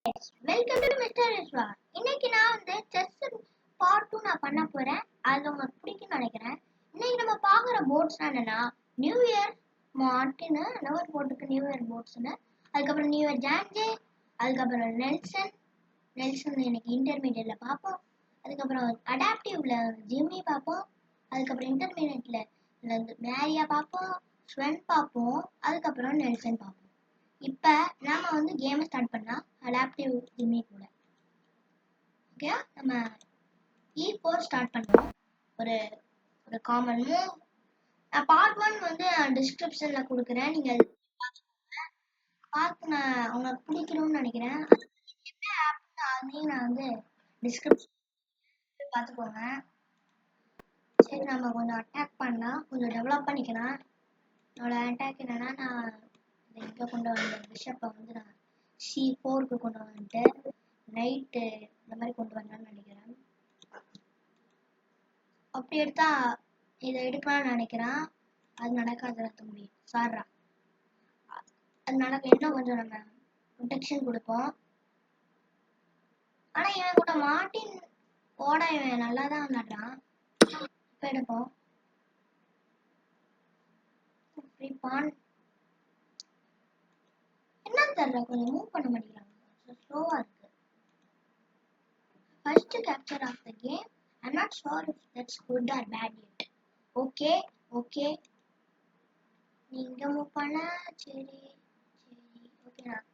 Welcome to mister ரிஸ்வா. இன்னைக்கு நான் வந்து செஸ் பார்ட் 2 நான் பண்ண போறேன். அது உங்களுக்கு பிடிக்கும்னு நினைக்கிறேன். இன்னைக்கு நம்ம பார்க்குற போர்ட்ஸ் என்னன்னா நியூ இயர் மார்டின்னு நவர் போர்ட்டுக்கு நியூ இயர் போர்ட்ஸ்னு, அதுக்கப்புறம் நியூ இயர் ஜான்ஜே, அதுக்கப்புறம் நெல்சன் இன்னைக்கு இன்டர்மீடியட்ல பார்ப்போம். அதுக்கப்புறம் அடாப்டிவ்ல ஜிம்மி பார்ப்போம். அதுக்கப்புறம் இன்டர்மீடியட்ல மேரியா பார்ப்போம், ஸ்வென் பார்ப்போம், அதுக்கப்புறம் நெல்சன் பார்ப்போம். இப்போ நாம வந்து கேமை ஸ்டார்ட் பண்ணலாம் அடாப்டிவ் ஜிம்மி கூட. ஓகே, நம்ம E4 ஸ்டார்ட் பண்ணுவோம். ஒரு ஒரு காமன் மூவ். பார்ட் 1 வந்து டிஸ்கிரிப்ஷனில் கொடுக்குறேன், நீங்கள் பார்த்து நான் உங்களுக்கு பிடிக்கணும்னு நினைக்கிறேன். என்ன ஆப்னு அதையும் நான் வந்து டிஸ்கிரிப்ஷன் பார்த்துக்கோங்க. சரி, நம்ம கொஞ்சம் அட்டாக் பண்ணலாம், கொஞ்சம் டெவலப் பண்ணிக்கலாம். என்னோட அட்டாக் என்னன்னா, நான் இங்கே கொண்டு வந்த பிஷப்பை வந்து நான் C4க்கு கொண்டு வந்துட்டு நைட்டு இந்த மாதிரி கொண்டு வரலாம்னு நினைக்கிறேன். அப்படி எடுத்தா இதை எடுக்கலாம்னு நினைக்கிறேன். அது நடக்காத முடியும் சார்ரா. அது நடக்க இன்னும் கொஞ்சம் நம்ம ப்ரொடெக்ஷன் கொடுப்போம். ஆனால் இவன் கூட மார்டின் ஓட இவன் நல்லா தான் நடுறான். இப்போ எடுப்போம். ஃப்ரீ பான் என்ன தெரியல, கொஞ்சம் மூவ் பண்ண மாட்டேங்கிறாங்க, ஸ்லோவாக இருக்கு. First capture of the game. I'm not sure if that's good or bad yet. Okay. நீங்க மூவ் பண்ண சரி. ஓகே, நான்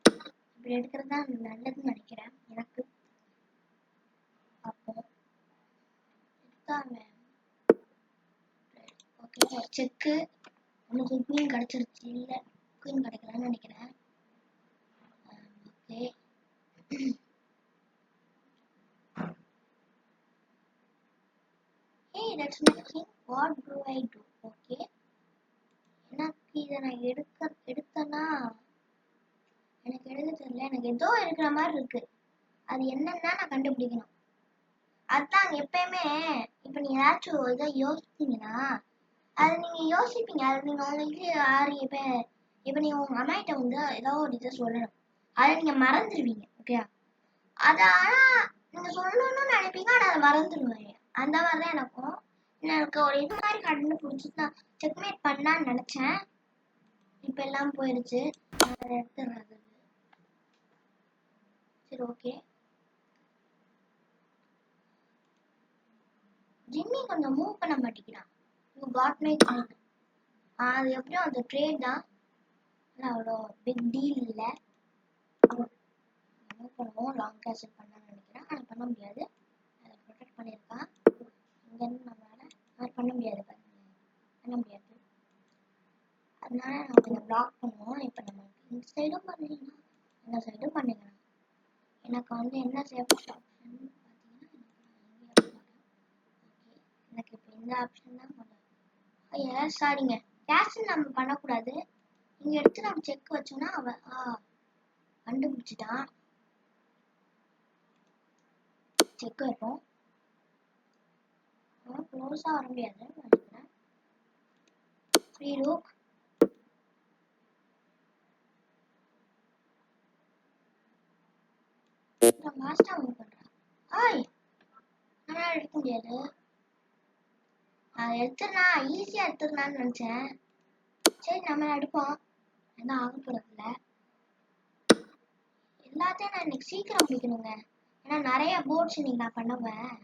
இப்படி எடுக்கிறது தான் நல்லதுன்னு நினைக்கிறேன் எனக்கு. அப்போ ஓகே, செக்கு உனக்கு குயின் கிடச்சிருச்சு. இல்லை, குயின் கிடைக்கலான்னு நினைக்கிறேன். Okay, hey, that's my king. What do I do? Okay, எனக்கு இதை நான் எடுத்தேன்னா எனக்கு எழுத தெரியல. எனக்கு ஏதோ இருக்கிற மாதிரி இருக்கு. அது என்னன்னா நான் கண்டுபிடிக்கணும். அதுதான் எப்பயுமே இப்போ நீங்க ஏதாச்சும் இதை யோசிச்சீங்கன்னா அது நீங்க யோசிப்பீங்க. அது நீங்க உங்களுக்கு யாரு இப்போ நீங்க உங்க அம்மாயிட்ட வந்து ஏதோ ஒரு இதை சொல்லணும், அதை நீங்க மறந்துடுவீங்க. ஓகே, அது ஆனா நீங்க சொல்லணும்னு நினைப்பீங்க, ஆனா அதை மறந்துடுவீங்க. அந்த மாதிரிதான் எனக்கும். எனக்கு ஒரு இது மாதிரி கண்டுபிடிச்சிட்டு நான் செக்மேட் பண்ணலான்னு நினைச்சேன். இப்ப எல்லாம் போயிடுச்சு. அதை எடுத்துடுறது. சரி, ஓகே. ஜிம்மி கொஞ்சம் மூவ் பண்ண மாட்டேங்கிறான். You got my point. அது எப்படியும் அந்த ட்ரேட் தான், அவ்வளோ பிக் டீல் இல்லை. மூவ் பண்ணுவோம். லாங் கேன்சல் பண்ணலாம்னு நினைக்கிறேன், ஆனால் பண்ண முடியாது. அதை ப்ரொடெக்ட் பண்ணியிருக்கான். இங்கேருந்து நம்மளால பண்ண முடியாது. அதனால நம்ம இதை பிளாக் பண்ணுவோம். இப்போ நம்ம இந்த சைடும் பண்ணிக்கலாம், இந்த சைடும் பண்ணிக்கலாம். எனக்கு வந்து என்ன சேஃபஸ்ட் ஆப்ஷன் பார்த்தீங்கன்னா, எனக்கு இப்போ இந்த ஆப்ஷன் தான் கொஞ்சம் சாரிங்க. கேஷ் நம்ம பண்ணக்கூடாது. இங்கே எடுத்து நம்ம செக் வச்சோம்னா அவன் கண்டுபிடிச்சிட்டான். செக் வைப்போம். க்ளோஸாக வர முடியாதுன்னு நினைக்கிறேன். Free rook. மாஸ்டர் மூவ் பண்ணுறான். ஆனால் எடுக்க முடியாது. ஈஸியாக எடுத்துடலான்னு நினச்சேன். சரி, நம்ம எடுப்போம். என்ன ஆக போகிறதில்ல. எல்லாத்தையும் நான் இன்னைக்கு சீக்கிரம் முடிக்கணுங்க, ஏன்னா நிறைய போர்ட்ஸ் இன்னைக்கு நான் பண்ணுவேன்.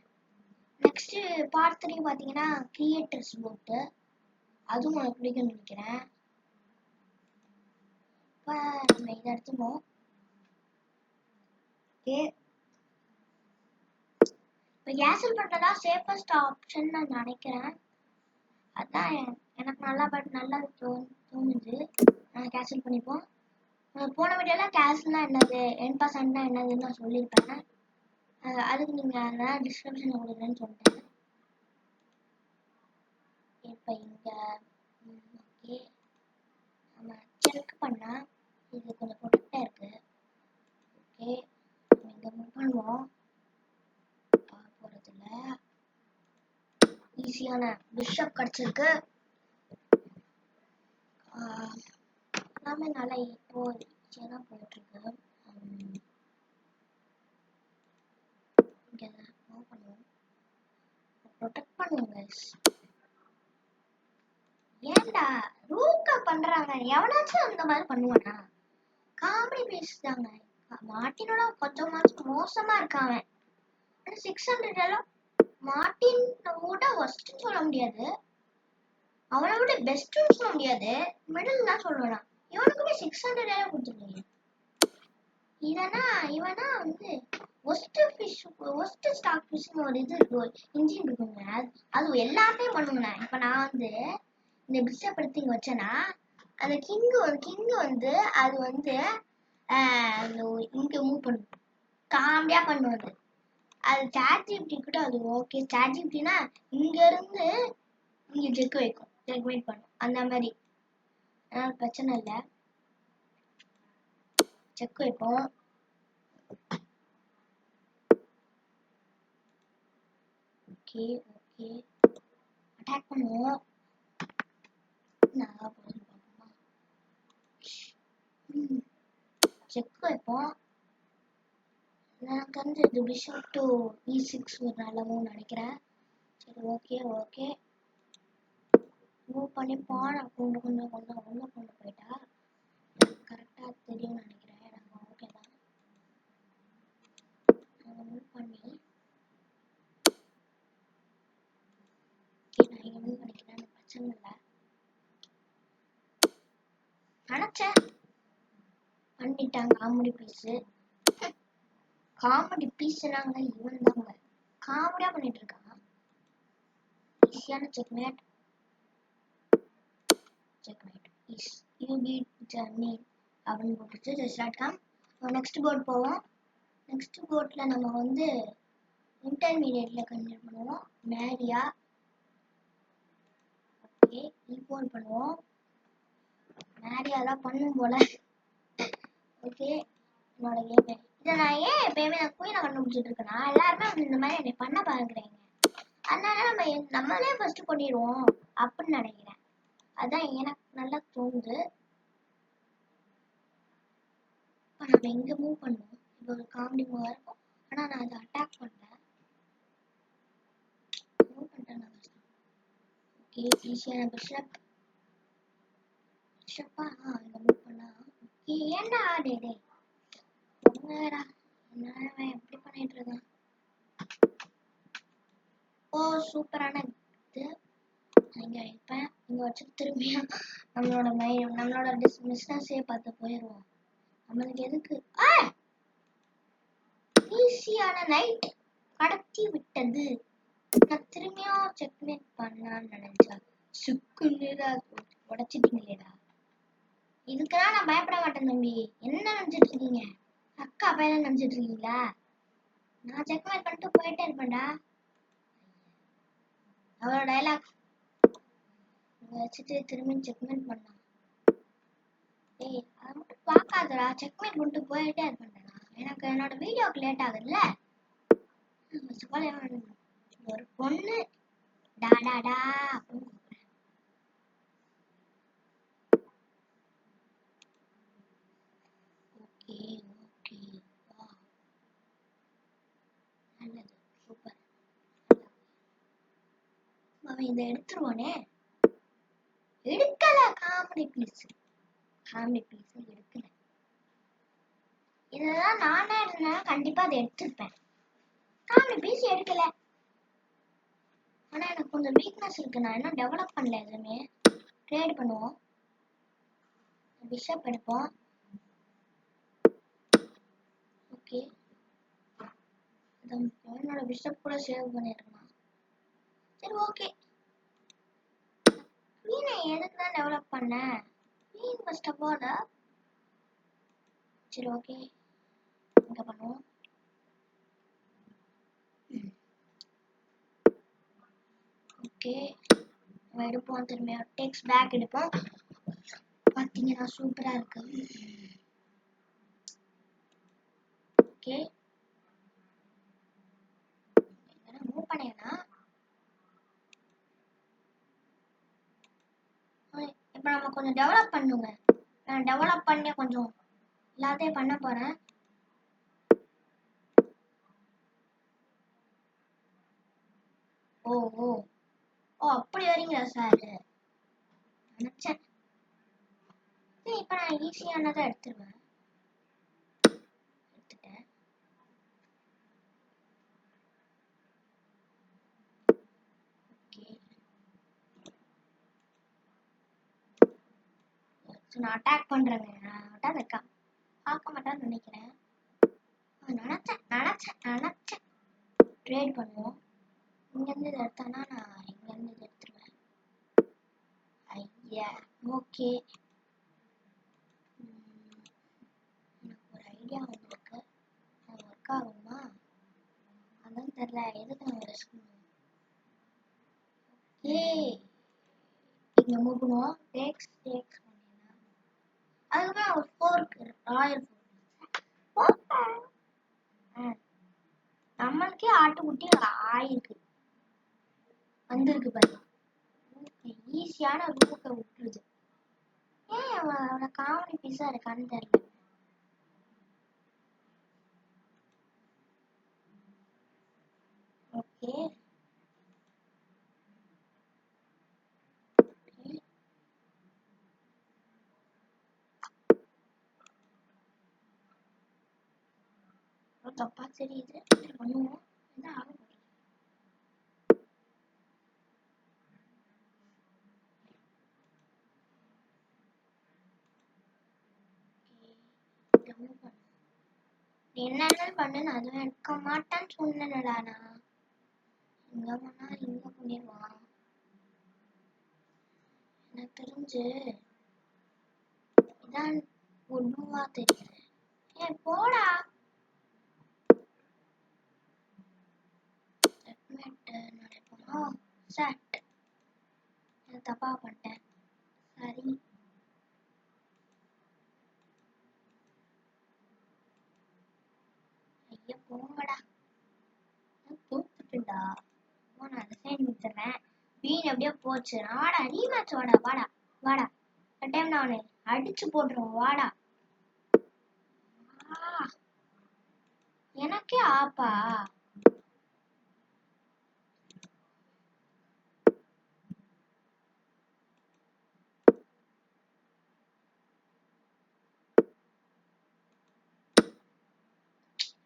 நெக்ஸ்ட் பார்ட் 3 பார்த்தீங்கன்னா கிரியேட்டர்ஸ் போர்ட்டு, அதுவும் எனக்கு பிடிக்கும்னு நினைக்கிறேன். இப்போ நம்ம இதை எடுத்துப்போம். ஓகே, இப்போ கேன்சல் பண்ணுறதா சேஃபஸ்ட் ஆப்ஷன் நான் நினைக்கிறேன். அதான் எனக்கு நல்லா தோணுது. கேன்சல் பண்ணிப்போம். போன வீடியோலாம் கேன்சல்னா என்னது, N% என்னதுன்னு நான் சொல்லியிருப்பேன். அதுக்கு நீங்கள் அதெல்லாம் டிஸ்கிரிப்ஷனில் கொடுக்குறேன்னு சொல்லிட்டேன். இப்போ இங்கே ஓகே, நம்ம செக் பண்ணால் இது கொஞ்சம் ப்ரொடெக்டாக இருக்குது. ஓகே, நம்ம இங்கே மூவ் பண்ணுவோம். போகிறதில்ல, ஈஸியான பிஷப் கிடச்சிருக்கு. எல்லாமே நல்லா இப்போ ஈஸியாக தான் போயிட்டுருக்கு. ப்ரொடெக்ட் பண்ணுங்க. ஏன்டா ரூக்கா பண்றாங்க? எவனாச்சும் அந்த மாதிரி பண்ணுவானா? காமெடி பீஸ் தாங்க. மார்ட்டினோட கொஞ்சமாச்சும் மோசமா இருக்கான். 600 எல்லாம் மார்ட்டின் விட ஒஸ்ட்னு சொல்ல முடியாது, அவனை விட பெஸ்ட்னு சொல்ல முடியாது, மிடில் தான் சொல்லுவேன். இவனுக்குமே 600 எல்லாம் கொடுத்துருக்கீங்க. இவனா வந்து ஒஸ்ட் ஃபிஷ், ஒஸ்ட் ஸ்டாக் ஃபிஷ்னு ஒரு இது இருக்கு, இன்ஜின் இருக்குங்க. அது எல்லாமே பண்ணுங்க. இப்ப நான் வந்து இந்த பிஷப் எடுத்து இங்க வச்சேன்னா அந்த கிங் வந்து அது வந்து இங்க மூவ் பண்ணும், காமெடியா பண்ணுவது. அது சாட்ஜிபிடி கூட அது ஓகே. சாட்ஜிபிடினா இங்க இருந்து இங்க செக் வைக்கும், செக்மேட் பண்ணும் அந்த மாதிரி. அதனால பிரச்சனை இல்லை, செக் வைப்போம். ஓகே ஓகே, அட்டாக் பண்ணுவோம். செக் வைப்போம். எனக்கு வந்து இது பிஷப் டு E6 ஒரு நல்லவும் நினைக்கிறேன். சரி ஓகே ஓகே, மூவ் பண்ணி பானை கொஞ்சம் கொண்டு போயிட்டா கரெக்டா தெரியும் நினைக்கிறேன். எனக்கு ஓகே தான். மூவ் பண்ணி நான் இங்க மூவ் பண்ணிக்கிறேன், பிரச்சனை இல்லை. நினைச்சேன் பண்ணிட்டாங்க. காமெடி பீஸ்னாங்க இவன் தாங்க, காமெடியா பண்ணிட்டு இருக்கான். ஈஸியான checkmate. Is you beat journey அப்படின்னு போட்டுச்சு. ஜஸ்ட்.com. நெக்ஸ்ட் போர்ட் போவோம். நெக்ஸ்ட் போர்ட்ல நம்ம வந்து இன்டர்மீடியட்ல கண்டினியூ பண்ணுவோம். மேரியா. ஓகே, இம்போர்ட் பண்ணுவோம். மேரியா தான் பண்ணும் போல. ஓகே, என்னோட கேம் இதை நான் ஏன் எப்பயுமே நான் குயினை கண்டுபிடிச்சிட்டு இருக்கேன்னா, எல்லாருமே வந்து இந்த மாதிரி என்னை பண்ண பாக்குறீங்க, அதனால நம்மளே ஃபர்ஸ்ட் பண்ணிடுவோம் அப்படின்னு நினைக்கிறேன். அதான் எனக்கு நல்லா தோணுது. நம்ம எங்க மூவ் பண்ணுவோம். இப்போ ஒரு காமெடி மூவா இருக்கும், ஆனா நான் அதை அட்டாக் பண்ணேன். மூவ் பண்ணிட்டேன். ஓகே, ஈஸியான பிஷப்பா இங்க மூவ் பண்ணா. ஏன்டா டே என்ன எப்படி பண்ணிட்டு இருக்கான்? ஓ சூப்பரான இது. இங்க வைப்பேன், இங்க வச்சு திரும்பியும் நம்மளோட பிசினஸே பார்த்து போயிடுவோம். நம்மளுக்கு எதுக்கு ஈஸியான நைட் கடத்தி விட்டது. நான் திரும்பியும் செக்மேட் பண்ணலான்னு நினைச்சா சுக்குன்னு உடைச்சிட்டீங்களேடா. இதுக்கெல்லாம் நான் பயப்பட மாட்டேன் தம்பி. என்ன நினைச்சிட்டு இருக்கீங்க? அக்கா பையன நினைச்சிட்டு இருக்கீங்களா? நான் செக்மேட் பண்ணிட்டு போயிட்டே இருப்பேன்டா. அவரோட டைலாக் வச்சுட்டு திரும்பி செக்மேட் பண்ணலாம். ஏய் அதை மட்டும் பார்க்காதடா, செக்மேட் பண்ணிட்டு போயிட்டே இருப்பேன்டா. எனக்கு என்னோட வீடியோக்கு லேட் ஆகுதுல்ல. ஒரு பொண்ணு டாடாடா அப்படின்னு கூப்பிடுறேன். ஓகே ஓகே, வா நல்லது, சூப்பர். அவன் இதை எடுத்துருவானே. எடுக்கல, காமெடி பீஸ் எடுக்கல. இதெல்லாம் நானே இருந்தா கண்டிப்பா அதை எடுத்துருப்பேன். காமெடி பீஸ் எடுக்கல. ஆனா எனக்கு கொஞ்சம் வீக்னஸ் இருக்கு, நான் இன்னும் டெவலப் பண்ணல எதுவுமே. ட்ரேட் பண்ணுவோம். பிஷப் எடுப்போம். ஓகே, என்னோட பிஷப் கூட சேவ் பண்ணிருக்கலாம். சரி ஓகே, குவீனை எதுக்கு தான் டெவலப் பண்ண? Queen first of all. சரி ஓகே, இங்க பண்ணுவோம். ஓகே, நம்ம எடுப்போம். திரும்ப டெக்ஸ்ட் பேக் எடுப்போம். பாத்தீங்கன்னா சூப்பரா இருக்கு. ஓகே, மூவ் பண்ணேன்னா இப்போ நம்ம கொஞ்சம் டெவலப் பண்ணுங்க. நான் டெவலப் பண்ணி கொஞ்சம் எல்லாத்தையும் பண்ண போறேன். ஓ ஓ ஓ அப்படி வரீங்களா சார்? நினைச்சேன். சரி, இப்ப நான் ஈஸியானதை எடுத்துருவேன். எடுத்துட்டேன். ஓகே, நான் அட்டாக் பண்றேங்க. நான் அட்டாக் இருக்கா பார்க்க மாட்டான்னு நினைக்கிறேன். நினைச்சேன் ட்ரேட் பண்ணுவோம். இங்கேருந்து இதை எடுத்தானா நான் இங்கேருந்து இதை எடுத்துருவேன். ஐயா ஓகே, எனக்கு ஒரு ஐடியா வந்திருக்கு. அது ஒர்க் ஆகுமா அதான் தெரியல. எதுக்கு நம்ம ரிஸ்க் பண்ணுவோம்? ஏ இங்கே மூவ் பண்ணுவோம். டேக்ஸ் பண்ணினா அதுக்கப்புறம் ஒரு ஃபோர்க் ராயல் ஃபோர்க். நம்மளுக்கே ஆட்டுக்குட்டி ஆயிருக்கு வந்திருக்கு பாருங்க. ஈஸியான ரூட்டை விட்டுருது. ஏன் அவனோட காமெடி பீஸா இருக்கான்னு தெரியல. ஓகே தப்பா தெரியுது. பண்ணுவோம். என்ன ஆகும்? என்ன பண்ணுன்னு அதுவும் எடுக்க மாட்டான்னு சொன்னேன்டா நான். இங்க போனா இங்க பண்ணிடுவான். எனக்கு தெரிஞ்சு இதான் ஒண்ணுவா தெரியல. ஏன் போடா. நடப்போம். சட் தப்பா பண்ணிட்டேன். சரி ஐயா போங்கடா. தூத்துட்டுடா. நான் அதை சைன் முடிச்சிடுறேன். வீண் எப்படியோ போச்சு. வாடா ரீமேட்ச் வாடா வாடா வாடா. டைம் நான் அடிச்சு போட்டுருவோம் வாடா. எனக்கே ஆப்பா.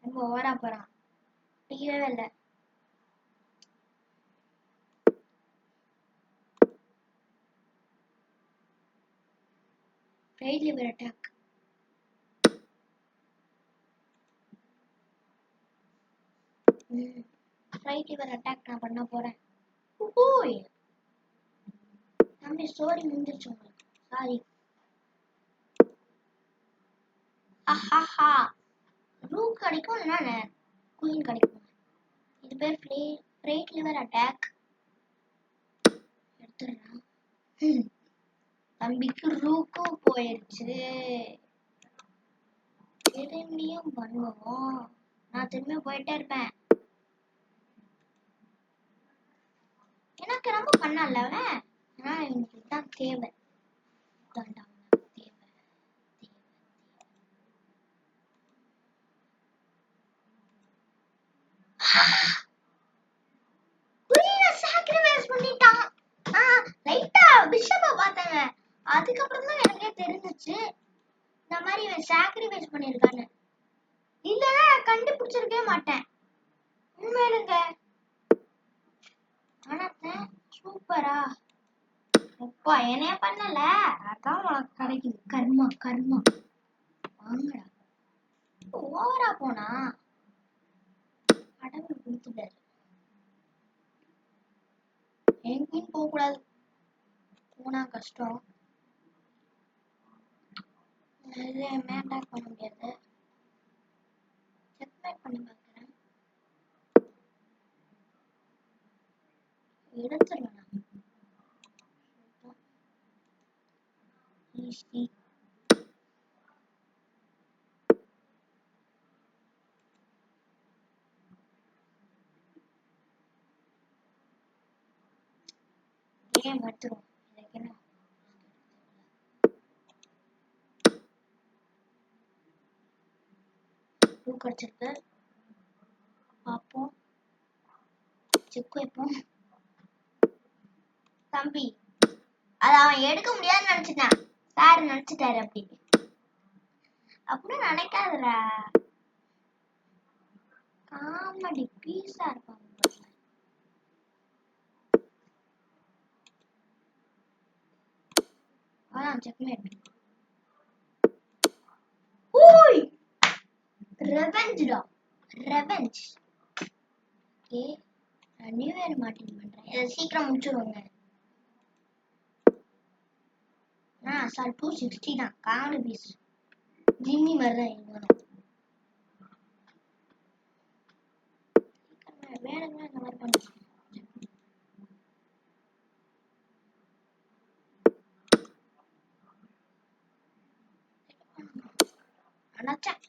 ரொம்ப ஓவரா போறான். பிடிக்கவே இல்லை. Right liver attack. Right liver attack நான் பண்ண போறேன். ஓய் தம்பி ஸ்டோரி முடிஞ்சிருச்சு உங்களுக்கு. சாரி. ஆஹாஹா ரூ கிடைக்கும் இல்லைன்னா குயின் கிடைக்கும். இது பேர் ஃப்ரைட் லிவர் அட்டாக். எடுத்துடுறேன். தம்பிக்கு ரூக்கும் போயிடுச்சு. திரும்பியும் பண்ணுவோம். நான் திரும்பியும் போயிட்டே இருப்பேன். எனக்கு ரொம்ப பண்ணல ஆனா எனக்கு இதுதான் தேவை. அதுக்கப்புறம் தான் எனக்கே தெரிஞ்சிச்சு இந்த மாதிரி இவன் சாக்ரிஃபைஸ் பண்ணிருக்கான்னு. இல்லன்னா கண்டுபிடிச்சிருக்கவே மாட்டேன் உண்மையிலுங்க. ஆனா சூப்பரா அப்பா என்னைய பண்ணல. அதான் உனக்கு கிடைக்குது. கர்மா கர்மா வாங்கடா. ஓவரா போனா கடவுள் கொடுத்துட்டாரு. எங்கேயும் போக கூடாது. போனா கஷ்டம். மேண்டாக் பண்ண முடியாது. செக்மேட் பண்ணி பார்க்கிறேன். எடுத்துருவேன். ஈஸி. கேம் எடுத்துருவோம். எனக்கு என்ன பூ கிடைச்சிருக்கு. பார்ப்போம். செக் வைப்போம். தம்பி அத அவன் எடுக்க முடியாதுன்னு நினைச்சிட்டான். சார் நினைச்சிட்டாரு அப்படி. அப்படின்னு நினைக்காதடா. காமெடி பீஸா இருப்பாங்க. அதான் செக்மேட். ஓய் ரெவெஞ்ச்டா. Revenge. Okay new year Martin பண்றேன். இதை சீக்கிரம் முடிச்சிருவோங்க. சார் 260 தான். காமெடி பீஸ் ஜிம்மி மாதிரி தான் இருக்கணும். வேணுங்க இந்த மாதிரி பண்ணுறேன். நினச்சேன்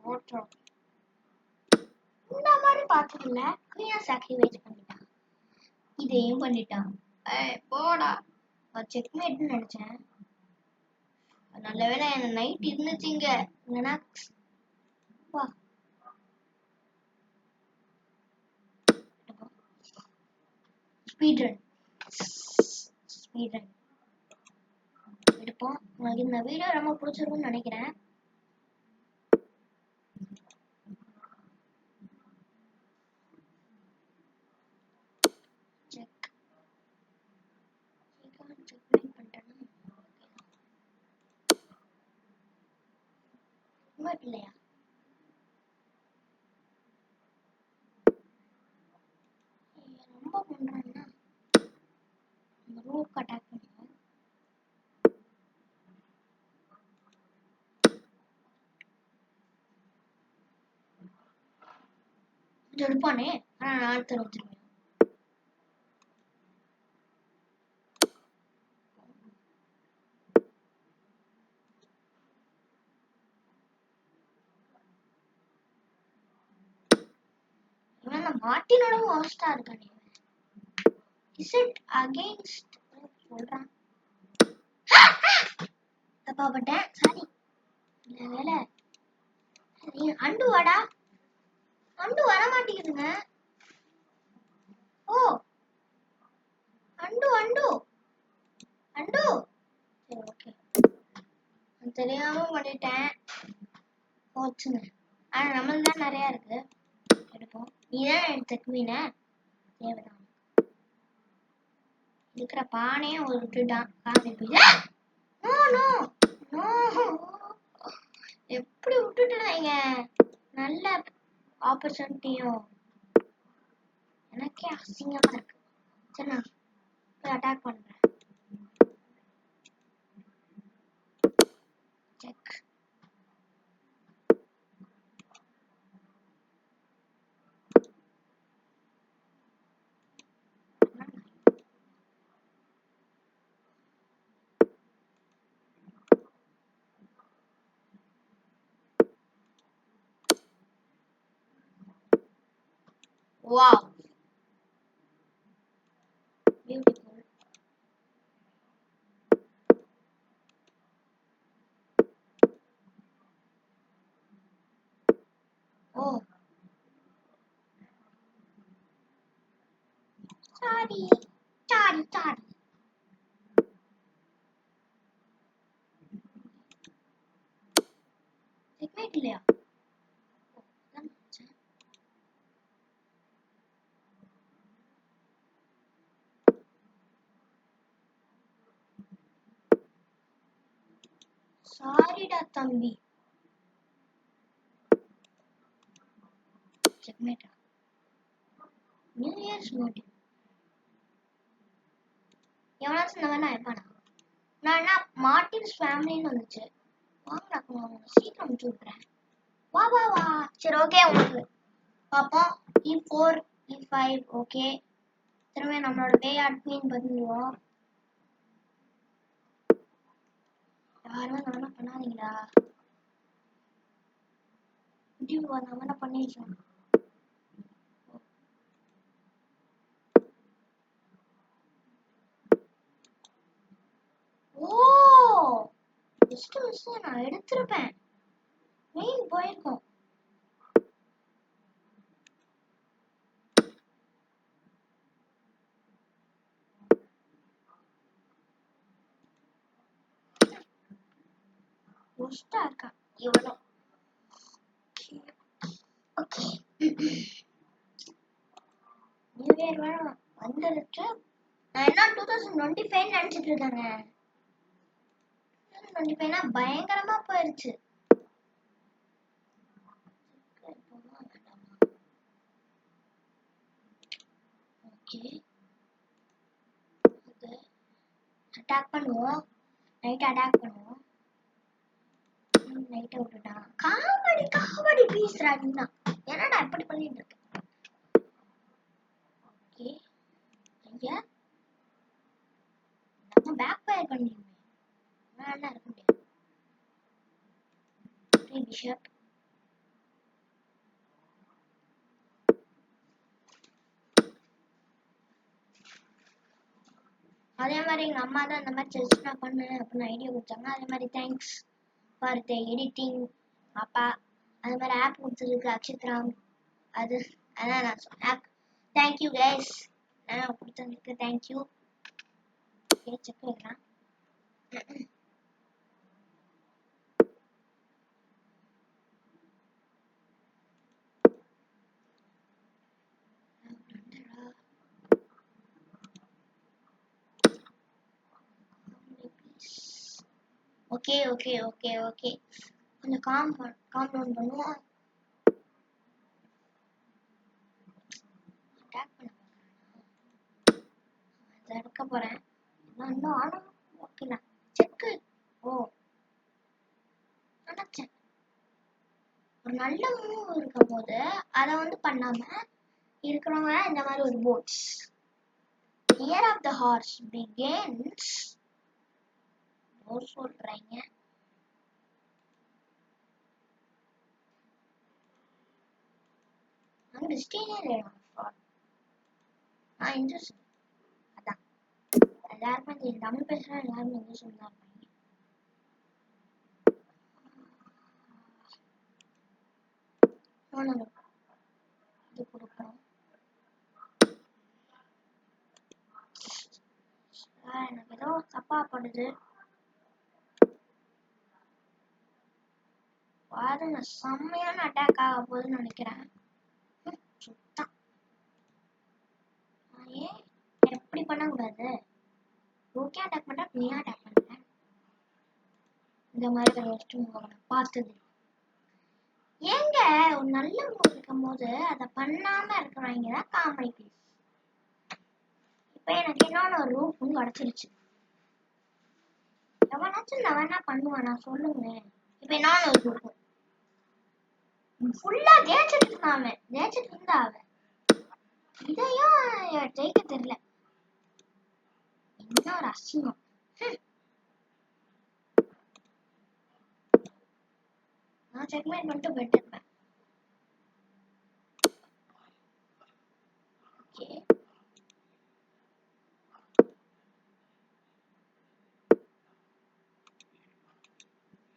போட்டோம். இந்த மாதிரி பார்த்ததில்ல. குயினா சாக்ரிஃபைஸ் பண்ணிட்டான். இதையும் பண்ணிட்டான். போடா செக்மேட்னு நினைச்சேன். நல்ல வேளை எனக்கு நைட் இருந்துச்சுங்க. இல்லைன்னா வா ஸ்பீட் ரன் எடுப்போம். உங்களுக்கு இந்த வீடியோ ரொம்ப பிடிச்சிருக்கும்னு நினைக்கிறேன். இல்லையா ரொம்ப பண்றாங்கன்னா ரூப் அட்டாக் பண்ணுவோம். எடுப்பானே ஆனா நான் தெரிஞ்சிருவேன். மார்ட்டினோட வாஸ்டா இருக்கானே. இஸ் இட் அகைன்ஸ்ட் சொல்றான். தப்பா பட்டேன். சாரி. இல்ல வேலை அண்டு வாடா. அண்டு வர மாட்டேங்குதுங்க. ஓ அண்டு அண்டு அண்டு. சரி ஓகே தெரியாம பண்ணிட்டேன். போச்சுங்க. ஆனா நம்மளுக்கு தான் நிறைய இருக்கு. எடுப்போம். நீதான் எடுத்த குவீனை தேவைதான். இருக்கிற பானையே ஒரு விட்டுட்டான். எப்படி விட்டுட்டுறாங்க. நல்ல ஆப்பர்ச்சுனிட்டியும் எனக்கே அசிங்கமா இருக்கு. சரி நான் போய் அட்டாக் பண்றேன். Check. Wow. Beautiful. Oh. Sorry. Sorry. Checkmate இல்லையா? சாரிடா தம்பி. செக்மேட். New years motive. எவனாச்சும் இந்த மாதிரி நான் இருப்பானா? நான் என்ன மார்ட்டின்ஸ் ஃபேமிலின்னு வந்துச்சு. வாங்க நான் சீக்கிரம் முடிச்சு விட்றேன். வா வா வா. சரி ஓகே உங்களுக்கு பார்ப்போம். E4 E5 okay. திரும்ப நம்மளோட பேயாட் குவீன் பண்ணிடுவோம். யாரும் அந்த மாதிரி பண்ணாதீங்களா. முடிவு அந்த மாதிரி பண்ணிடுறோம். ஓ ஜஸ்ட் விஷயம் நான் எடுத்திருப்பேன். மெயின் போயிருக்கோம். ஒஸ்டா இருக்கான் இவனும். ஓகே நியூ இயர் வேணும் வந்துருச்சு. நான் என்ன 2025 நினைச்சிட்டு இருக்காங்க. 2025 பயங்கரமா போயிருச்சு. ஓகே அட்டாக் பண்ணுவோம். நைட் அட்டாக் பண்ணுவோம். நைட்டை விட்டுட்டான். காமெடி காமெடி பீஸ்ரா நீதான். என்னடா இப்படி பண்ணிட்டு இருக்க? ஓகே ஐயா நம்ம பேக் ஃபயர் பண்ணிடுமே. நல்லா இருக்க முடியாது. பிஷப் அதே மாதிரி எங்க அம்மா தான் இந்த மாதிரி செஸ் நான் பண்ணேன் அப்படின்னு ஐடியா கொடுத்தாங்க. அதே மாதிரி தேங்க்ஸ் ஃபார் த எடிட்டிங் அப்பா. அது மாதிரி ஆப் கொடுத்துருக்கு அக்ஷத்ராம். அது அதான் நான் சொன்னேன். Thank you guys. நான் கொடுத்ததுக்கு தேங்க்யூ. ஓகே செக் வைக்கலாம். ஓகே ஓகே ஓகே ஓகே கொஞ்சம் காம் டவுன் பண்ணுவோம். அட்டாக் பண்ண அதை எடுக்க போறேன். இன்னும் ஆனும் ஓகேண்ணா செக்கு. ஓ நினைச்சேன் ஒரு நல்ல மூவ் இருக்கும் போது அதை வந்து பண்ணாம இருக்கிறவங்க இந்த மாதிரி ஒரு bots. Year of the horse begins சொல்றாங்க. அங்க ஸ்டேனே நான் இன்ட்ரெஸ்ட் அதான் எல்லாருமே தெரியும். தமிழ் பேசுறா எல்லாருமே இங்கிலீஷ் தான் இருப்பாங்க. இது கொடுக்கணும். எனக்கு ஏதோ தப்பா படுது பாருங்க. செம்மையான அட்டாக் ஆக போகுதுன்னு நினைக்கிறேன். சுத்தம் ஏன் எப்படி பண்ணக்கூடாது? ஓகே அட்டாக் பண்ணா நீ அட்டாக் பண்ண இந்த மாதிரி ஒரு வச்சுட்டு பார்த்தது ஏங்க ஒரு நல்ல மூவ் இருக்கும் போது அதை பண்ணாம இருக்கிறவங்க தான் காமெடி பீஸ். இப்ப எனக்கு இன்னொன்னு ஒரு ரூஃபும் கிடைச்சிருச்சு. எவனாச்சும் நான் வேணா பண்ணுவானா சொல்லுங்க. இப்ப இன்னொன்னு ஒரு ரூஃபும் ஃபுல்லா தேய்ச்சிட்டு இருந்தாம தேய்ச்சிட்டு இருந்தா அவன் இதையும் ஜெயிக்க தெரியல. என்ன ஒரு அசிங்கம். நான் செக்மேட் பண்ணிட்டு போயிட்டு இருப்பேன். ஓகே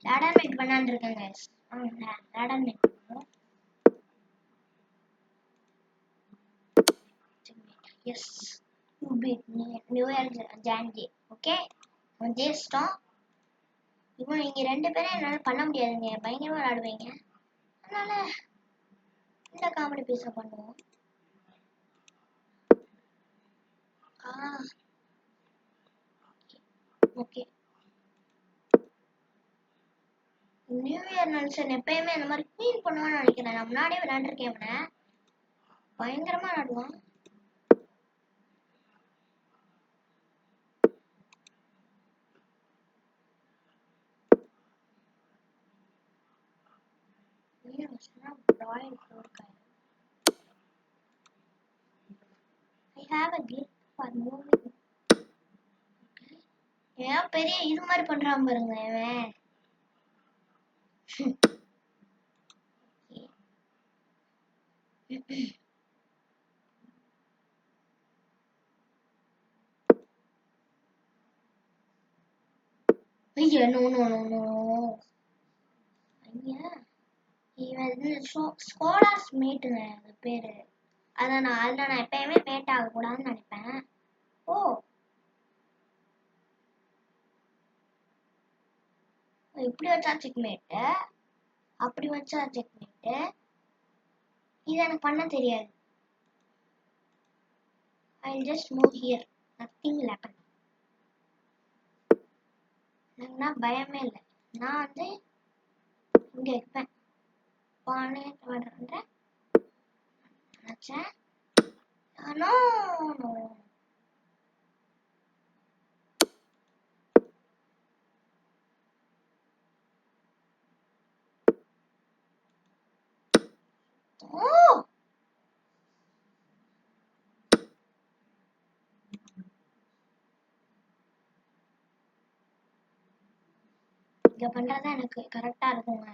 லேடர் மேக் பண்ணான்னு இருக்கேன் கைஸ். லேடர் மேக் பண்ணுவோம். எஸ் நியூ இயர் ஜான்ஜி ஓகே ஜெயிச்சிட்டோம். இப்போ நீங்க ரெண்டு பேரும் என்னால பண்ண முடியாதுங்க. பயங்கரமா விளையாடுவீங்க. அதனால இந்த காமெடி பீஸை பண்ணுவோம். ஓகே நியூ இயர் நினைச்சேன். எப்பயுமே இந்த மாதிரி க்ளீன் பண்ணுவான்னு நினைக்கிறேன். நான் முன்னாடியே விளையாண்டுருக்கேன். அவனை பயங்கரமா விளையாடுவான். I have a gift for moving. ஏன் பெரிய இது மாதிரி பண்றான் பாருங்க இவன். ஐயா நோ நோ நோ நோ ஐயா இவன் இது ஸ்கோலார்ஸ் மேட்டுங்க அது பேரு. அதான் நான் எப்பயுமே மேட் ஆகக்கூடாதுன்னு நினைப்பேன். ஓ இப்படி வச்சா செக்மேட்டு, அப்படி வச்சா செக்மேட்டு. இது எனக்கு பண்ண தெரியாது. I'll just move here. Nothing will happen. எனக்கு பயமே இல்லை. நான் வந்து இங்க இருப்பேன். பானே பண்றேன் நினைச்சேன். நோ நோ ஓ இங்க பண்றதா எனக்கு கரெக்டா இருக்குங்க.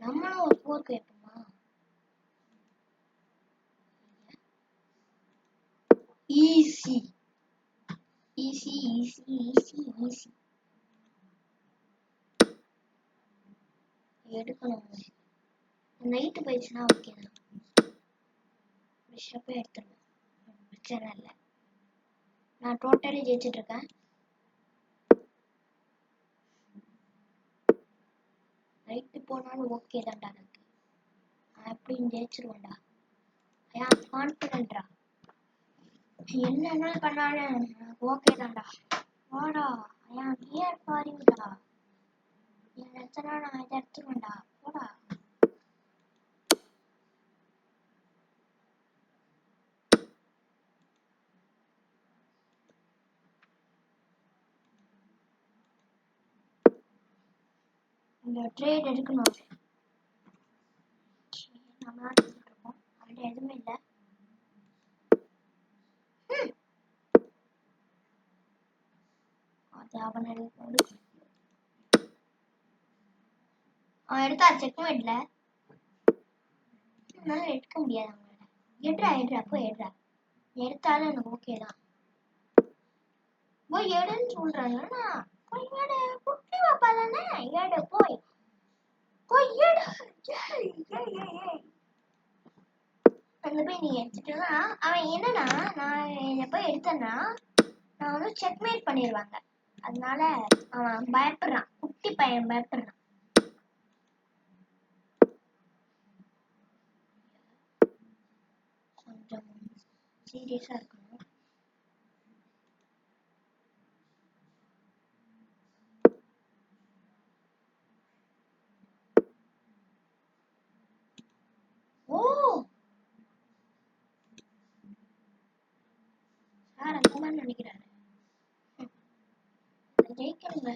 நம்மளும் ஒரு போர்க்கு வைப்போமா? Easy easy easy easy easy எடுக்கணும். நைட்டு போயிடுச்சுன்னா ஓகே தான். ஃப்ரெஷ்ஷப்பே எடுத்துருவேன், பிரச்சனை இல்லை. நான் டோட்டலி ஜெயிச்சுட்டு இருக்கேன். நைட்டு போனாலும் ஓகே தான்டா எனக்கு. நான் எப்படியும் ஜெயிச்சிருவேன்டா. ஐ ஆம் கான்ஃபிடென்ட்ரா. என்ன பண்ணாலும் எனக்கு ஓகே தான்டா. வாடா, ஐ ஆம் ஹியர் ஃபார் யூடா. என் நினைச்சனா நான் இதை எடுத்துருவேன்டா. போடா. இந்த ட்ரேட் எடுக்கணும். நம்ம இருக்கோம் அவன்கிட்ட எதுவுமே இல்லை. அது அவனை அவன் எடுத்தா செக்மேட்ல என்னால எடுக்க முடியாது. அவங்கள எடுறா போய் எடுறா. எடுத்தாலும் எனக்கு ஓகே தான். போய் எடுன்னு சொல்றாங்கன்னா போய் எடு. குட்டி பாப்பா தானே, எடு போய் போய் எடு. அந்த போய் நீ எடுத்துட்டா அவன் என்னன்னா, நான் இதை போய் எடுத்தேன்னா நான் வந்து செக்மேட் பண்ணிடுவாங்க. அதனால அவன் பயப்படுறான். குட்டி பையன் பயப்படுறான். கொஞ்சம் சீரியஸா இருக்கணும். ஓ சார் அந்த மாதிரி நினைக்கிறாரு. ஜெயிக்கணுங்க.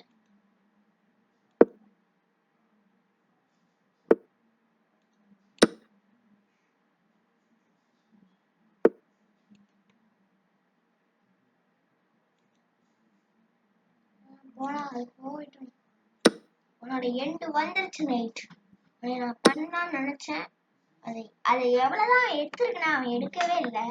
போனா அது போயிட்டு உன்னோட எண்டு வந்துருச்சு நைட். நான் பண்ணலாம்னு நினைச்சேன். அதை எவ்வளவுதான் எடுத்திருக்கேன், அவன் எடுக்கவே இல்லை.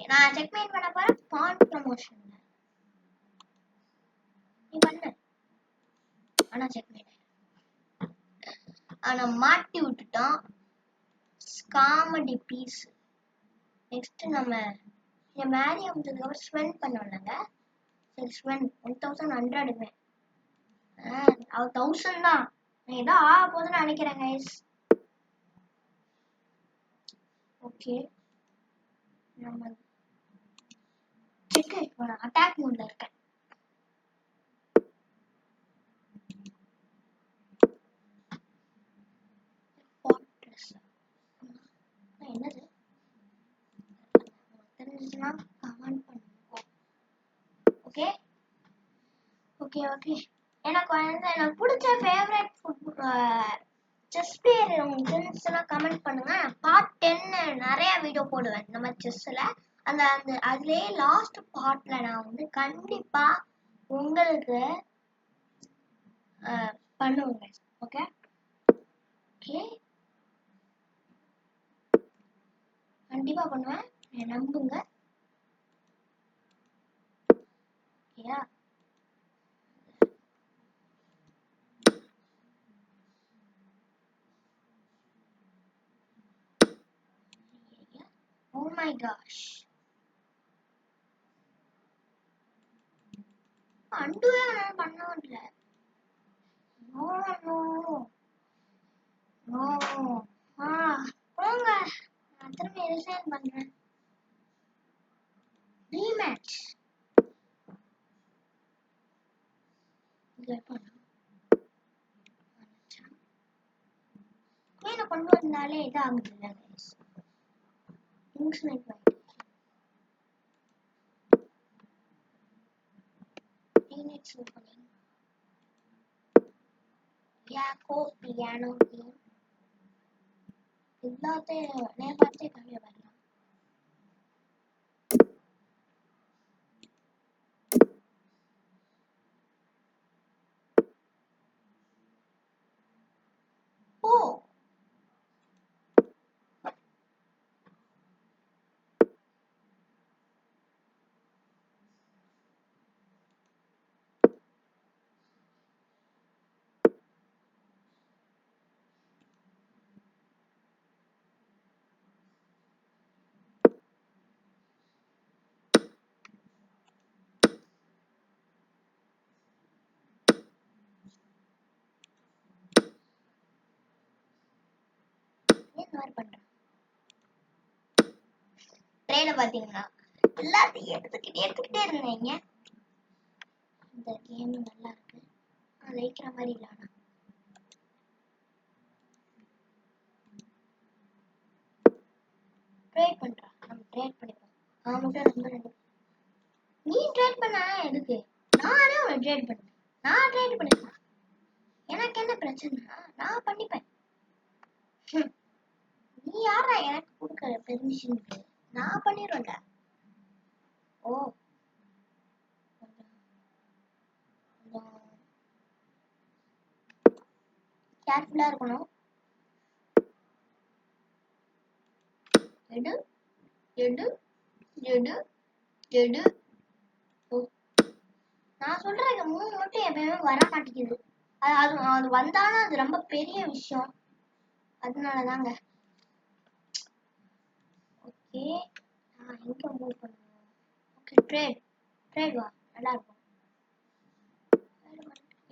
நான் செக்மேட் பண்ண போறேன். பான் ப்ரமோஷன் நீ பண்ணு. ஆனா செக்மேட் ஆனா மாட்டி விட்டுட்டான். Comedy piece. நெக்ஸ்ட் நம்ம இந்த மேரி அமுத்ததுக்கு ஸ்பெண்ட் பண்ணோம்லங்க. சரி ஸ்பெண்ட் 1100 அவ 1000 தான். நான் ஏதோ ஆக போதுன்னு நினைக்கிறேன் கைஸ். ஓகே நம்ம செக் இப்போ நான் அட்டாக் மோட்ல இருக்கேன். என்னது தெரிஞ்சுச்சுன்னா கமெண்ட் பண்ணுங்க. Okay okay okay. எனக்கு வந்து எனக்கு பிடிச்ச ஃபேவரட் செஸ் பிளேயர் உங்களுக்கு தெரிஞ்சுச்சுன்னா கமெண்ட் பண்ணுங்க. பார்ட் 10 நிறைய வீடியோ போடுவேன் இந்த மாதிரி செஸ்ஸில். அந்த அந்த அதுலேயே லாஸ்ட் பார்ட்டில் நான் வந்து கண்டிப்பாக உங்களுக்கு பண்ணுவோங்க. ஓகே ஓகே, கண்டிப்பா பண்ணுவேன், நம்புங்க. ஓகேயா? Oh my gosh. அண்டுவே பண்ணவும் இல்லை. No no no. ஆ போங்க, நான் திரும்ப ரிசைன் பண்றேன். ரீமேட்ச் கொண்டு வந்தாலே இது ஆகுது இல்லை கைஸ். பியானோ கேம் எல்லாத்தையும் நேபாளத்தை கம்மியா வரலாம். ஓ இந்த மாதிரி பண்றேன். ட்ரெயினை பாத்தீங்கன்னா எல்லாத்தையும் எடுத்துக்கிட்டே இருந்தீங்க. இந்த கேம் நல்லா இருக்கு, ஜெயிக்கிற மாதிரி இல்லை. ஆனா ட்ரேட் பண்றா, நம்ம ட்ரேட் பண்ணிப்போம். அவன்கிட்ட ரொம்ப ரெண்டு நீ ட்ரேட் பண்ண எதுக்கு? நானே உன்னை ட்ரேட் பண்ணேன். நான் ட்ரேட் பண்ணிப்பேன், எனக்கு என்ன பிரச்சனை, நான் பண்ணிப்பேன். நீ யாரா எனக்கு கொடுக்குற பெர்மிஷனுக்கு? நான் பண்ணிடுவேன்ல. ஓ கொஞ்சம் கேர்ஃபுல்லா இருக்கணும். எடு எடு எடு எடு. நான் சொல்றேன், இந்த 3 மட்டும் எப்பயுமே வர மாட்டேங்குது. அது வந்தாலும் அது ரொம்ப பெரிய விஷயம், அதனாலதாங்க. ஓகே, நான் எங்க மூவ் பண்ணுவோம்? ஓகே, ட்ரேட் ட்ரேட் வா, நல்லா இருக்கும்.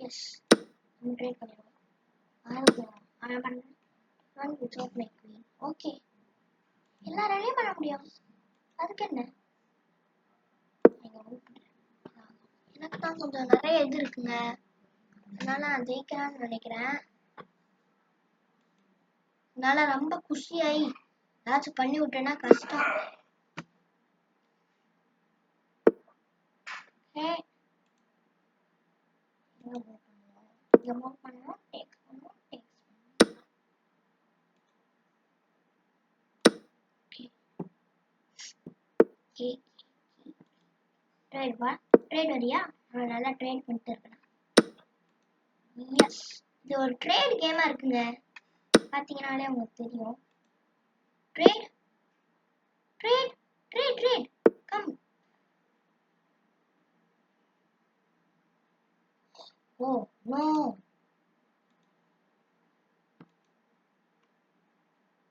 எஸ், நம்ம ட்ரேட் பண்ணிடுவோம். அவன் பண்ண ஓகே, எல்லாராலையும் பண்ண முடியும், அதுக்கு என்ன? எனக்கு தான் கொஞ்சம் நிறைய இது இருக்குங்க, அதனால நான் ஜெயிக்கிறான்னு நினைக்கிறேன். அதனால ரொம்ப குஷியாயி ஏதாச்சும் பண்ணி விட்டேன்னா கஷ்டம். ட்ரேட் வரியா? நான் நல்லா ட்ரேட் பண்ணிட்டு இருக்கேன். எஸ், இது ஒரு ட்ரேட் கேமா இருக்குங்க, பாத்தீங்கன்னாலே உங்களுக்கு தெரியும். Trade trade trade trade come. Oh no,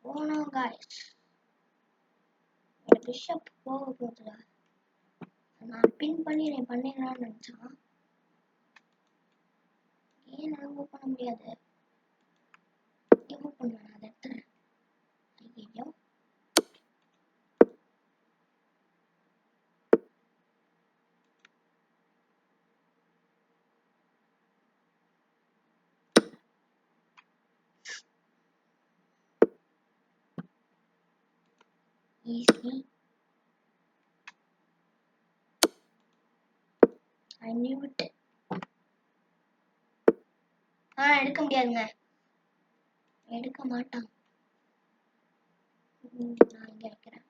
oh no guys, bishop போக போகுதுடா. நான் பின் பண்ணி நீ பண்ணிடலாம்னு நினைச்சான். ஏன் நான் மூவ் பண்ண முடியாது? மூவ் பண்ணுவேன் அதை எடுத்துறேன். ஐயோ, easy. I knew it. எடுக்க முடியாதுங்க, எடுக்க மாட்டான். நான் இங்க வைக்கிறேன்,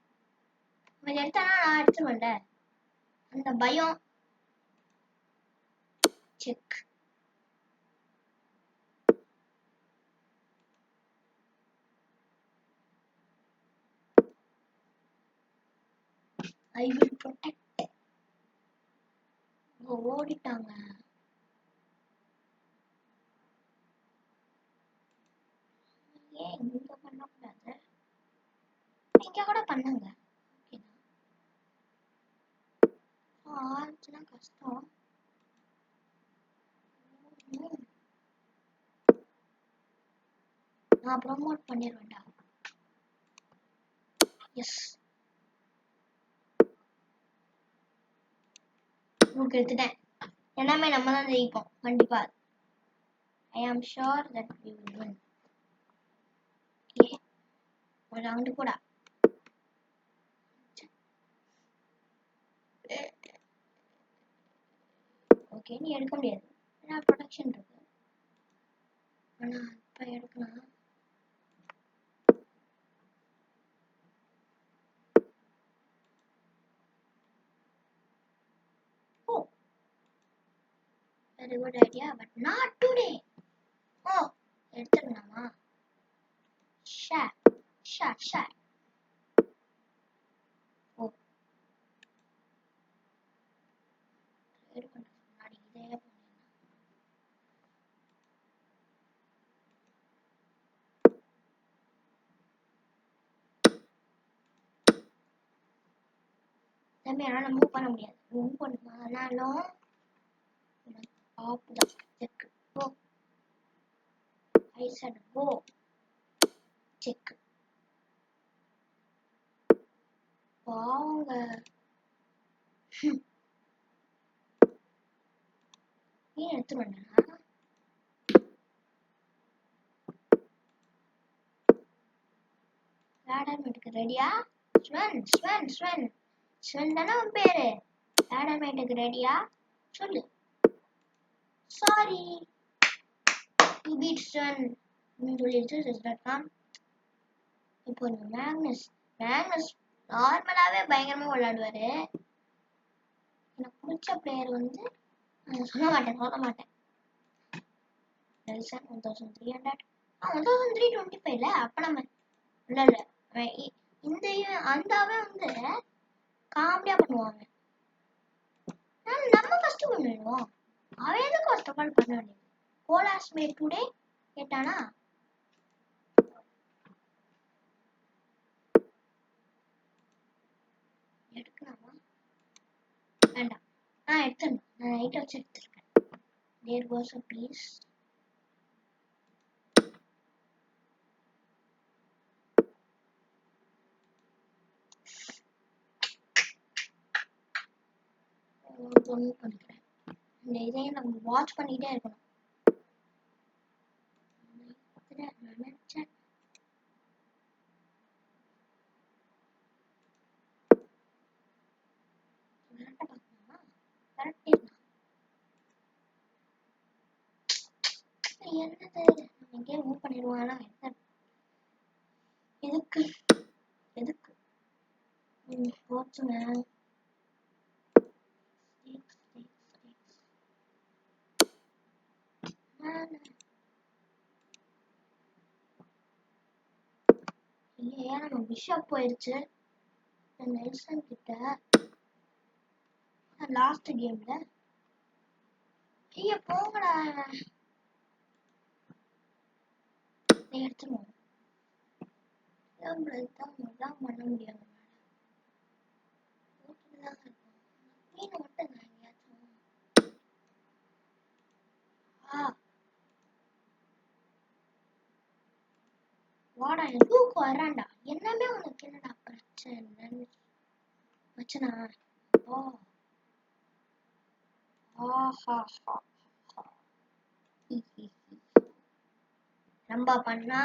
அவன் எடுத்தானா நான் அடிச்சுவேன்ல, அந்த பயம். Check I will protect. ஓடிட்டாங்க. ஏன் இங்க பண்ணக்கூடாது? இங்க கூட பண்ணுங்க. ஆச்சுன்னா கஷ்டம். நான் ப்ரோமோட் பண்ணிடுவேன்டா. எஸ், உங்களுக்கு எடுத்துட்டேன். எல்லாமே நம்ம தான் ஜெயிப்போம் கண்டிப்பா. I am sure that we will win. Okay, ஒரு ரவுண்டு கூட. ஓகே, நீ எடுக்க முடியாது. ஏன்னா ப்ரொடெக்ஷன் இருக்கு. ஆனா இப்ப எடுக்கலாம். Oh, very good idea, but not today. Oh, எடுத்துக்கலாமா? Share share share. Oh, trade பண்றதுக்கு முன்னாடி இதே பண்ணிடலாம். தம்பி, என்னால மூவ் பண்ண முடியாது. மூவ் பண்ணாலும் ஆப் தான் check. Oh, I set go check. வாங்க. நீ எடுத்து வந்தா லேடர்மேட்டுக்கு ரெடியா? ஸ்வென் ஸ்வென் ஸ்வென் ஸ்வென் தானே உன் பேரு? லேடர்மேட்டுக்கு ரெடியா? சொல்லு. சாரி, யூ பீட் ஸ்வென் சொல்லிடுச்சு சிஸ்டர். இப்போ இந்த மேக்னஸ் மேக்னஸ் நார்மலாவே பயங்கரமா விளையாடுவாரு. எனக்கு பிடிச்ச பிளேயர் வந்து சொல்ல மாட்டேன். நெல்சன் 1300. 1325ல அப்ப நம்ம இல்ல இந்த அந்த அவன் வந்து காமெடியா பண்ணுவாங்க. நம்ம ஃபர்ஸ்ட் பண்ணிடுவோம். அவன் எதுக்கு ஃபர்ஸ்ட் ஆஃப் ஆல் பண்ண வேண்டியது? கோலாஸ் மேட் டுடே கேட்டானா? எடுக்கலாமா? வேண்டாம், நான் எடுத்துடணும். நான் நைட் வச்சு எடுத்துருக்கேன். There was a piece. பண்ணிக்கிறேன். இந்த இதையும் நம்ம வாட்ச் பண்ணிட்டே இருக்கணும். நினைச்சேன் என்னது எங்கேயே மூவ் பண்ணிடுவானா? எதுக்கு எதுக்கு போச்சுங்க. இல்லையா, நம்ம பிஷப் போயிடுச்சு நெல்சன் கிட்ட லாஸ்ட் கேம்ல. ஐயா போங்கடா, எடுத்துருவோம். தான் பண்ண முடியாது. மீன் மட்டும் எங்கேயாச்சும் வாடா, எதுக்கு வரான்டா? என்னமே உனக்கு என்னடா பிரச்சனை? பிரச்சனை ஓ நம்ம பண்ணா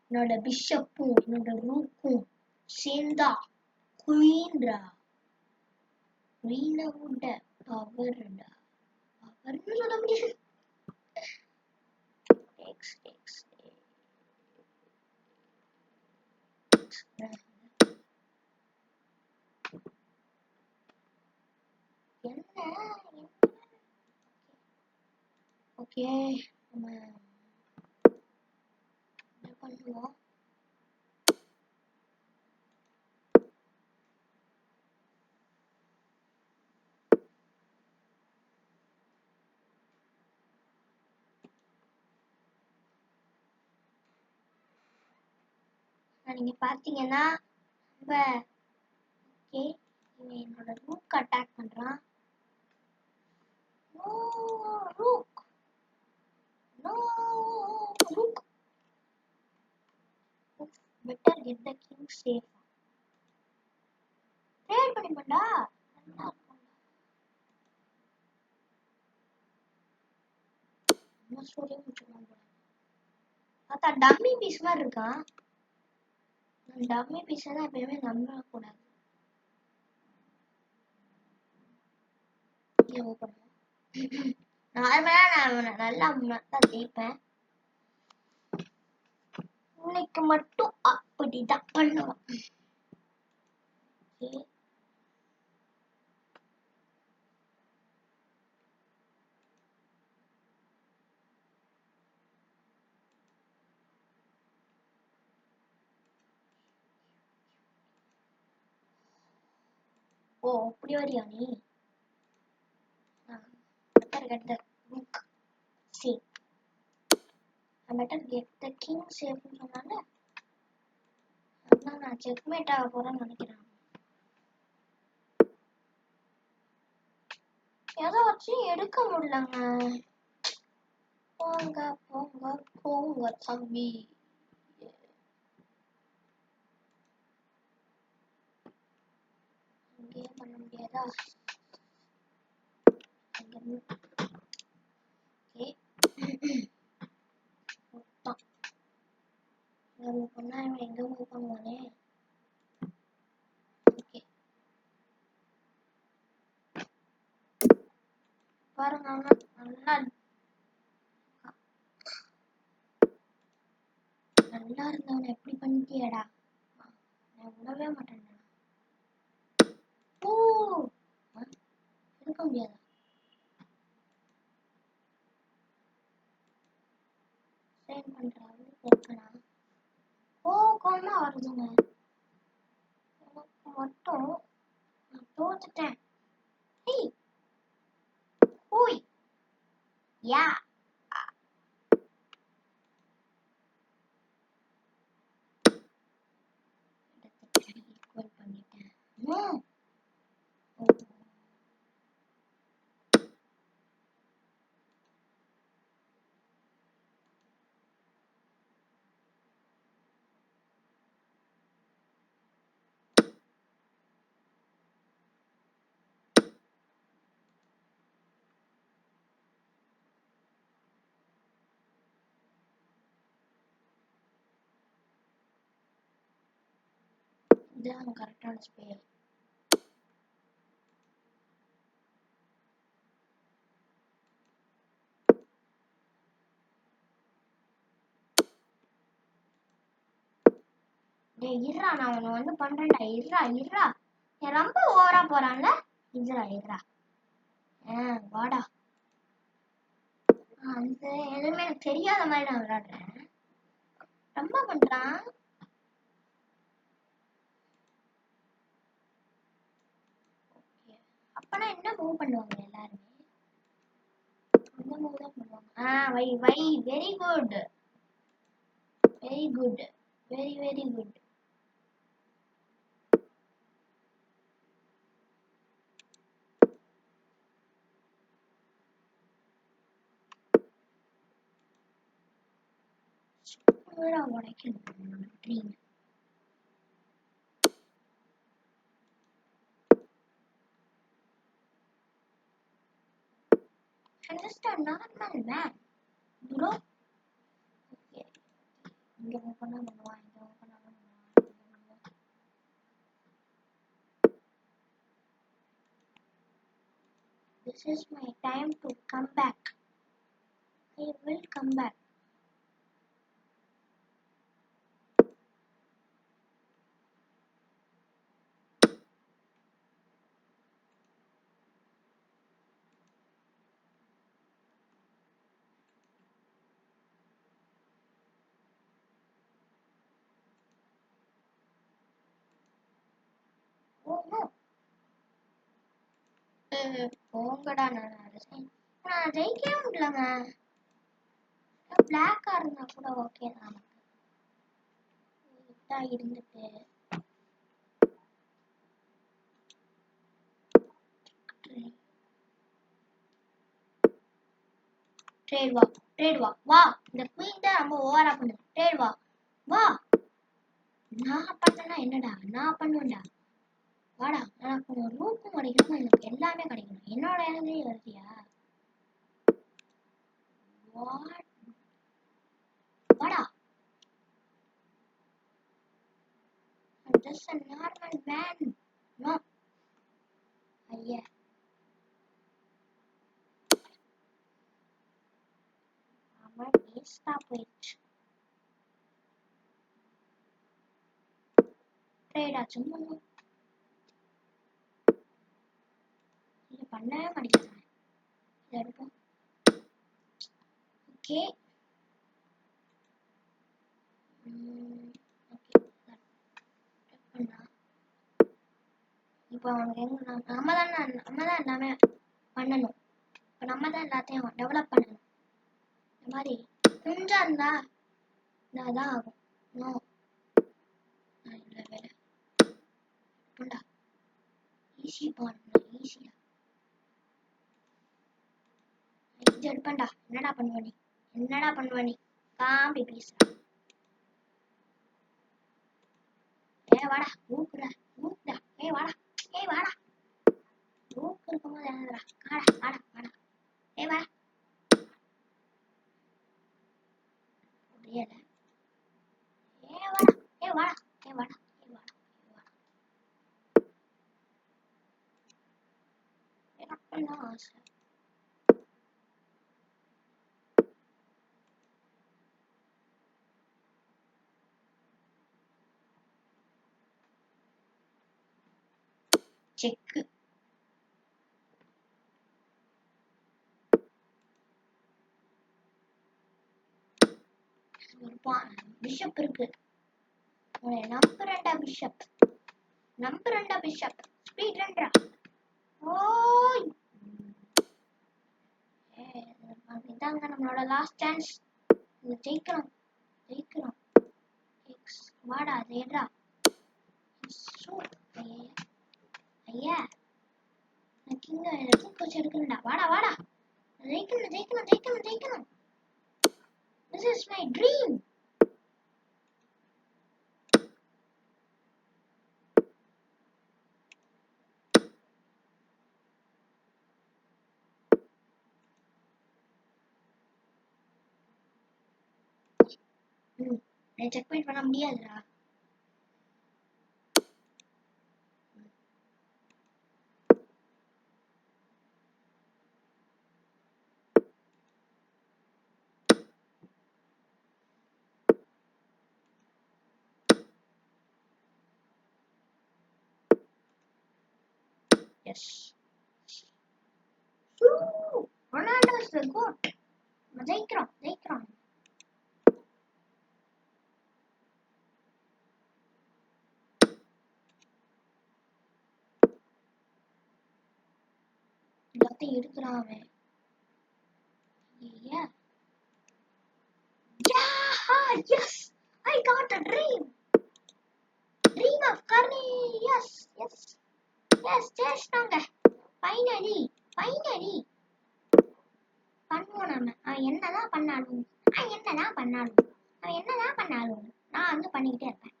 என்னோட பிஷப்பும் என்னோட ரூக்கும் சேர்ந்தா குயின்டா. குயினை விட பவர்டா. பவர்னு சொல்ல முடியாது. என்ன ஓகே, நம்ம என்ன பண்ணுவோம்? நீங்க பாத்தீங்கன்னா ரொம்ப ஓகே இவன் என்னோட ரூக் அட்டாக் பண்றான். No rook, no rook. Better get the king safe. Trade பண்ணிப்பண்டா. நல்லா இருக்கும். என்ன ஸ்டோரியே முடிச்சுக்கலாம் போல. பார்த்தா டம்மி பீஸ் மாதிரி இருக்கான். டம்மி பீஸ் தான் எப்பயுமே நம்பக்கூடாது. நார்மலா நான் நல்லா தான் ஜெயிப்பேன். இன்னைக்கு மட்டும் அப்படிதான் பண்ணுவேன். ஓ அப்படி வரியா நீ? better get the rook safe. I better get the king safe சொன்னால அதான் நான் செக்மேட் ஆக போறேன்னு நினைக்கிறேன். எதை வச்சு எடுக்க முடியலங்க. போங்க போங்க போங்க தம்பி. இங்கே பண்ண முடியாதா? எங்க மூவ் பண்ணுவானே. பாருங்க நல்லா நல்லா இருந்தவனை எப்படி பண்ணிட்டியடா. நான் விடவே மாட்டேன். ஓ எடுக்க முடியாதா? சேவ் பண்றாரு இருக்கனா? கோமா வருதுங்க. எனக்கு மட்டும் நான் தோத்துட்டேன். ஹேய் ஹூய் யா ஈக்குவல் பண்ணிட்டேன். இதுதான் கரெக்டான ஸ்பேல். டேய் இருடா நான் உன்னை வந்து பண்றேன்டா. இருடா என் ரொம்ப ஓவரா போறான்ல. இருடா வாடா. அந்த எதுவுமே எனக்கு தெரியாத மாதிரி நான் விளையாடுறேன். ரொம்ப பண்றான். அப்பனா என்ன மூவ் பண்ணுவாங்க எல்லாருமே? அந்த மூவ் தான் பண்ணுவாங்க. Why very good very good very good. உடைக்கணும் dream. just a normal man bro. Okay இங்க மூவ் பண்ணா பண்ணுவான். இங்க மூவ் பண்ணா பண்ணுவான். This is my time to come back. I will come back. Oh no. போங்கடா நான் ஜெயிக்கவே முடியலங்க. பிளாக்கா இருந்தா கூட ஓகே தான். தான் இருந்துட்டு ட்ரேட் வா வா இந்த குயின் தான் ரொம்ப ஓவரா பண்ணுது. ட்ரேட் வா நான் பண்ணனா என்னடா நான் பண்ணுவேன்டா. வாடா எனக்கு ரூக்கும் கிடைக்கணும், எனக்கு எல்லாமே கிடைக்கணும். என்னோட எனர்ஜி வருதியா? வாடா. I'm just a normal man. No. ஐயா அவன் வேஸ்டா போயிடுச்சு. ட்ரேடா சும்மா இது பண்ணவே மாட்டேங்கிறேன். இதை எடுப்போம். ஓகே இப்போ அவனுக்கு எங்க நம்ம தான் எல்லாமே பண்ணணும். இப்போ நம்ம தான் எல்லாத்தையும் டெவலப் பண்ணணும். இந்த மாதிரி கொஞ்சம் இருந்தா இதான் ஆகும். நோ இல்லை வேலை புண்டா ஈஸி பண்ணணும். ஈஸியா இது எடுப்பேன்டா. என்னடா பண்ணுவ நீ காம்பி பேசுற. வாடா ஊக்குடா. வாடா ஊக்கு இருக்கும்போது என்னதுடா. வாடா வாடா முடியல. வாடா எனக்குலாம் ஆசை. செக்கு பிஷப் இருக்கு. நம்புறேன்டா பிஷப் ஸ்பீட் ரன்டா. ஓய் இதாங்க நம்மளோட லாஸ்ட் சான்ஸ். ஜெயிக்கணும். வாடா ஜெயடா. ஐயா நான் கிங்க கோச் எடுக்கணும்டா. வாடா ஜெயிக்கணும். This is my dream. Check point பண்ண முடியாதுடா. Yes. Ronaldo is the goat. ஜெயிக்கிறோம். எல்லாத்தையும் எடுக்கிறான் அவன். Yes, I got a dream of Karni. Yes, ஜெயிச்சிட்டாங்க. Finally பண்ணுவோம் நம்ம. அவன் என்னதான் பண்ணாலும் நான் வந்து பண்ணிக்கிட்டே இருப்பேன்.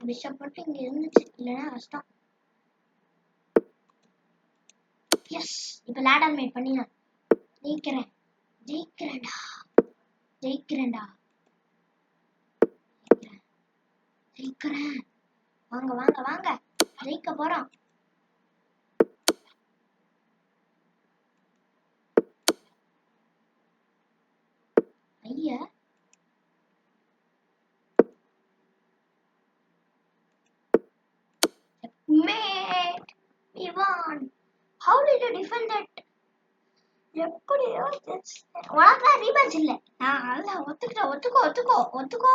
பிஷப் மட்டும் இங்க இருந்துச்சு, இல்லைன்னா கஷ்டம். எஸ், இப்ப லேடர் மேட் பண்ணி நான் ஜெயிக்கிறேன்டா. வாங்க ஜெயிக்க போறோம். ஐயா mate, we won. How did you defend that? எப்படியோ உனக்கு ரீமேட்ச் இல்ல. நான் ஒத்துக்கோ.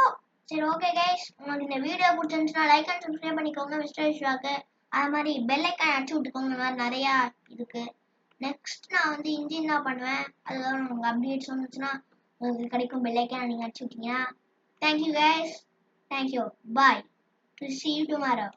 சரி ஓகே கைஸ், உங்களுக்கு இந்த வீடியோ பிடிச்சிருந்துச்சுன்னா லைக் அண்ட் சப்ஸ்கிரைப் பண்ணிக்கோங்க மிஸ்டர் விஸ்வாக்கு. அது மாதிரி பெல் ஐக்கான் அடிச்சு விட்டுக்கோங்க. இந்த மாதிரி நிறையா இருக்கு. நெக்ஸ்ட் நான் வந்து இன்ஜின் தான் பண்ணுவேன். அதுக்கப்புறம் உங்களுக்கு அப்டேட்ஸ் வந்துச்சுன்னா உங்களுக்கு கிடைக்கும். பெல் ஐக்கான நீங்க அடிச்சு விட்டீங்கன்னா. Thank you guys. Thank you. Bye. See you tomorrow.